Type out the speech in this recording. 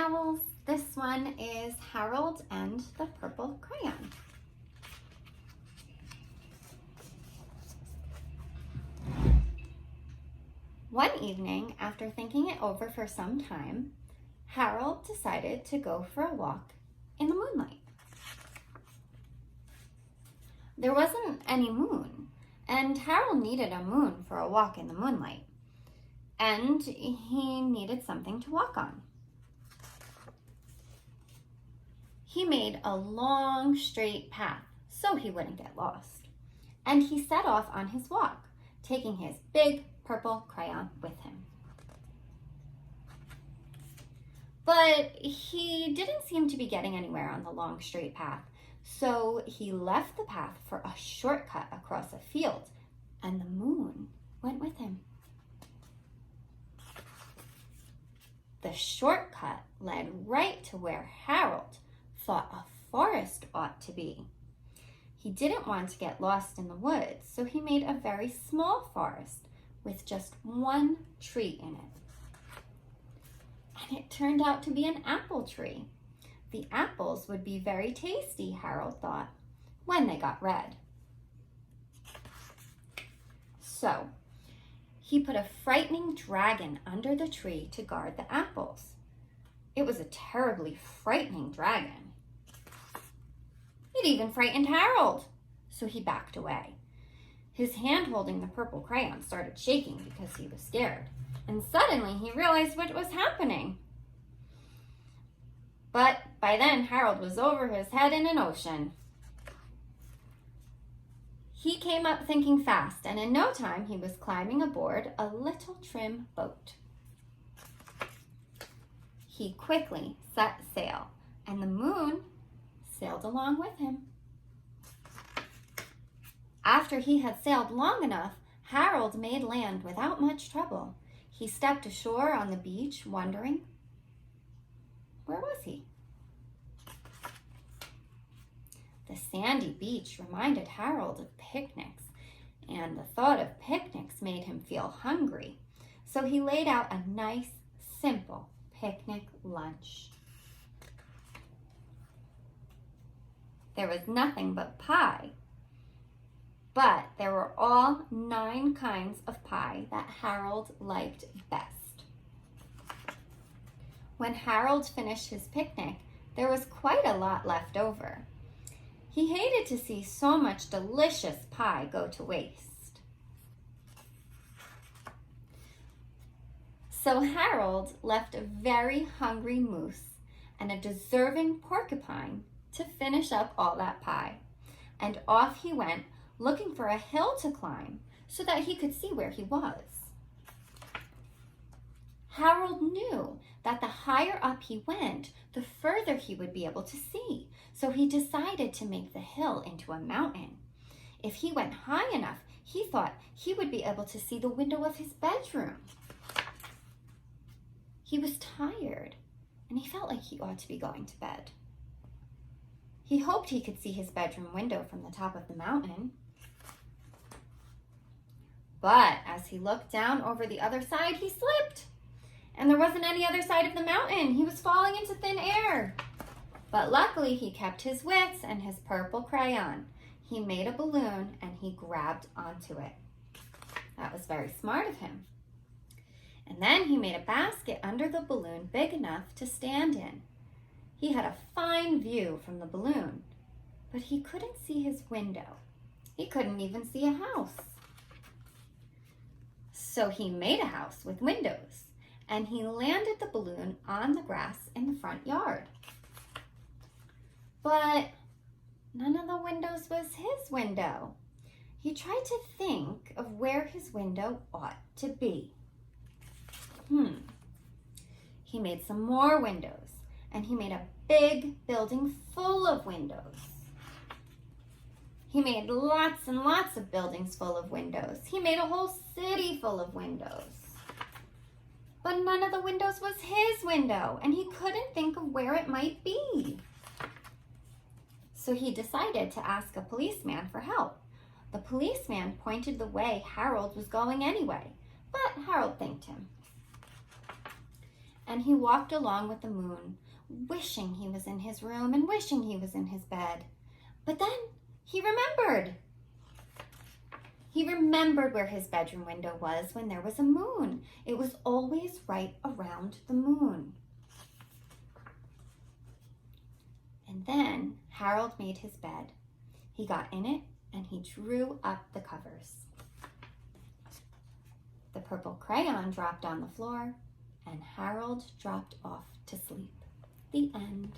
Owls. This one is Harold and the Purple Crayon. One evening, after thinking it over for some time, Harold decided to go for a walk in the moonlight. There wasn't any moon, and Harold needed a moon for a walk in the moonlight, and he needed something to walk on. He made a long, straight path so he wouldn't get lost, and he set off on his walk, taking his big purple crayon with him. But he didn't seem to be getting anywhere on the long, straight path, so he left the path for a shortcut across a field, and the moon went with him. The shortcut led right to where Harold thought a forest ought to be. He didn't want to get lost in the woods, so he made a very small forest with just one tree in it. And it turned out to be an apple tree. The apples would be very tasty, Harold thought, when they got red. So he put a frightening dragon under the tree to guard the apples. It was a terribly frightening dragon. It even frightened Harold, so he backed away. His hand holding the purple crayon started shaking because he was scared, and suddenly he realized what was happening. But by then, Harold was over his head in an ocean. He came up thinking fast, and in no time he was climbing aboard a little trim boat. He quickly set sail, and the moon sailed along with him. After he had sailed long enough, Harold made land without much trouble. He stepped ashore on the beach, wondering, where was he? The sandy beach reminded Harold of picnics, and the thought of picnics made him feel hungry. So he laid out a nice, simple picnic lunch. There was nothing but pie, but there were all 9 kinds of pie that Harold liked best. When Harold finished his picnic, there was quite a lot left over. He hated to see so much delicious pie go to waste. So Harold left a very hungry moose and a deserving porcupine to finish up all that pie. And off he went, looking for a hill to climb so that he could see where he was. Harold knew that the higher up he went, the further he would be able to see. So he decided to make the hill into a mountain. If he went high enough, he thought he would be able to see the window of his bedroom. He was tired, and he felt like he ought to be going to bed. He hoped he could see his bedroom window from the top of the mountain. But as he looked down over the other side, he slipped. And there wasn't any other side of the mountain. He was falling into thin air. But luckily, he kept his wits and his purple crayon. He made a balloon and he grabbed onto it. That was very smart of him. And then he made a basket under the balloon big enough to stand in. He had a fine view from the balloon, but he couldn't see his window. He couldn't even see a house. So he made a house with windows, and he landed the balloon on the grass in the front yard. But none of the windows was his window. He tried to think of where his window ought to be. He made some more windows, and he made a big building full of windows. He made lots and lots of buildings full of windows. He made a whole city full of windows. But none of the windows was his window, and he couldn't think of where it might be. So he decided to ask a policeman for help. The policeman pointed the way Harold was going anyway, but Harold thanked him. and he walked along with the moon, wishing he was in his room and wishing he was in his bed. But then he remembered. He remembered where his bedroom window was when there was a moon. It was always right around the moon. And then Harold made his bed. He got in it and he drew up the covers. The purple crayon dropped on the floor and Harold dropped off to sleep. The end.